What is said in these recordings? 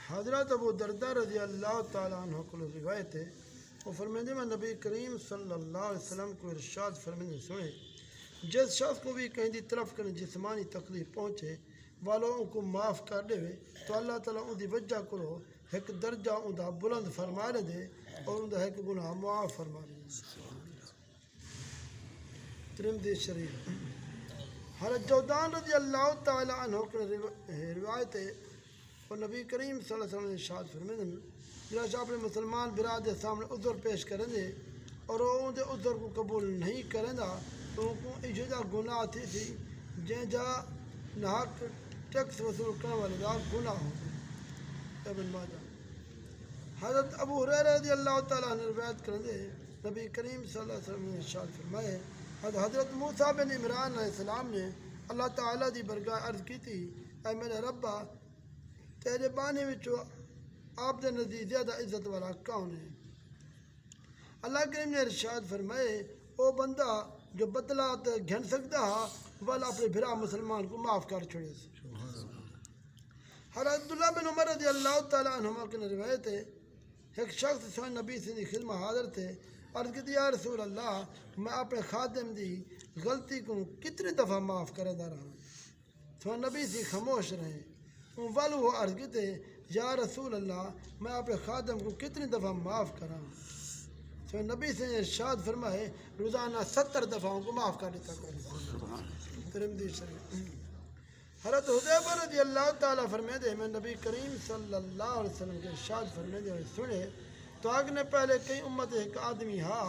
حضرت ابو دردہ رضی اللہ تعالیٰ عنہ کو روایت ہے، وہ فرماتے میں نبی کریم صلی اللہ علیہ وسلم کو ارشاد فرماتے سنے، جس شخص کو بھی کہیں دی طرف کرنے جسمانی تکلیف پہنچے والوں ان کو معاف کر دے تو اللہ تعالیٰ ان دی وجہ کرو ایک درجہ ان دا بلند فرما دے اور ان دا ایک گناہ معاف فرما دے۔ ترمذی شریف۔ حضرت جودان رضی اللہ تعالیٰ عنہ کی روایت ہے، اور نبی کریم صلی اللہ علیہ وسلم نے ارشاد فرمایا جڑا شخص اپنے مسلمان برادر کے سامنے عذر پیش کریں دے اور وہ ان کے عذر کو قبول نہیں کریں دا تو ان کو اجازہ گناہ تھی جن جا ناحق ٹیکس وصول کرنے والے دا گناہ ہو۔ ابن ماجہ۔ حضرت ابو ہریرہ رضی اللہ تعالیٰ عنہ روایت کریں دے نبی کریم صلی اللہ علیہ وسلم نے ارشاد فرمایا حضرت موسیٰ بن عمران علیہ السلام نے اللہ تعالیٰ دی برگاہ عرض کی تھی، اے میرے ربا تیرے بانے وچوں آپ دے نزدیک زیادہ عزت والا کون ہے؟ اللہ کریم نے ارشاد فرمائے او بندہ جو بدلات گھن سکتا ہا والا اپنے بھرا مسلمان کو معاف کر چھوڑے سے۔ حضرت عبداللہ بن عمر رضی اللہ تعالیٰ عنہما کی روایت ہے، ایک شخص سوئے نبی سے خدمہ حاضر تھے، عرض کی یا رسول اللہ میں اپنے خادم دی غلطی کو کتنی دفعہ معاف کردا رہا؟ سوئے نبی سے خاموش رہے، والو وہ عرض کیتے یا رسول اللہ میں اپنے خادم کو کتنی دفعہ معاف کراں؟ تو نبی سے ارشاد فرمائے روزانہ 70 دفعوں کو معاف کر دیتا کرو۔ ترمذی شریف۔ حضرت حذیفہ رضی اللہ تعالیٰ فرماتے میں نبی کریم صلی اللہ علیہ وسلم کے ارشاد فرماتے ہوئے سنے تو آگ نے پہلے کئی امت ایک آدمی ہا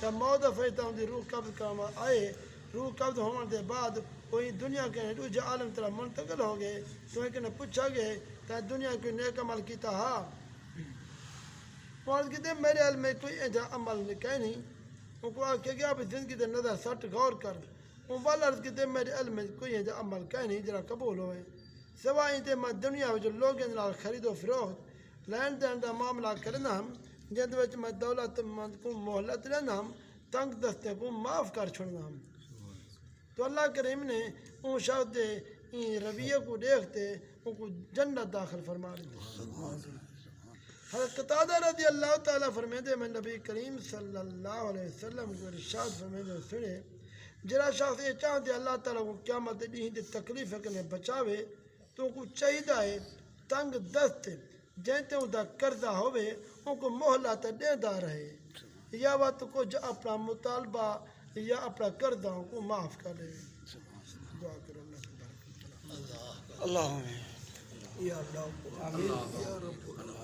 یا موت فیتا ہوں دی روح قبض کرما آئے، روح قبض ہونے دے بعد کوئی دنیا کے دوجہ عالم طرح منتقل ہو گئے تو ایک نے پوچھا گئے کہ دنیا کوئی نیک عمل کیتا ہا؟ وہ عرض کہتے میرے علم میں کوئی ایجا عمل نہیں، ان کو آکھے گیا آپ زندگی دے نظر سٹ غور کر، ان والا عرض کہتے میرے علم میں کوئی ایجا عمل نہیں جرا قبول ہوئے سوائیں تے میں دنیا میں جو لوگ اندر خرید و فروخت لین دین دا معاملہ کرنا ہم جن وچ میں دولت مند کو مہلت لینا ہم تنگ دستے کو معاف کر چھوڑنا ہم۔ تو اللہ کریم نے ان شخص دے ان رویے کو دیکھتے ان کو جنت داخل فرما دیتے۔ حضرت قتادہ رضی اللہ تعالیٰ فرماتے میں نبی کریم صلی اللہ علیہ وسلم کو ارشاد فرماتے سنے جرا شخص یہ چاہتے اللہ تعالیٰ کو قیامت دی تکلیف کے بچاوے تو ان کو چاہیے ہے تنگ دست جنتے ان کا قرضہ ہوئے ان کو مہلت دیتا رہے یا وقت کچھ اپنا مطالبہ یا اپنا قرضہ کو معاف کر دے۔ دعا کرو اللہ اللہ یا اللہ آمین یا رب اللہ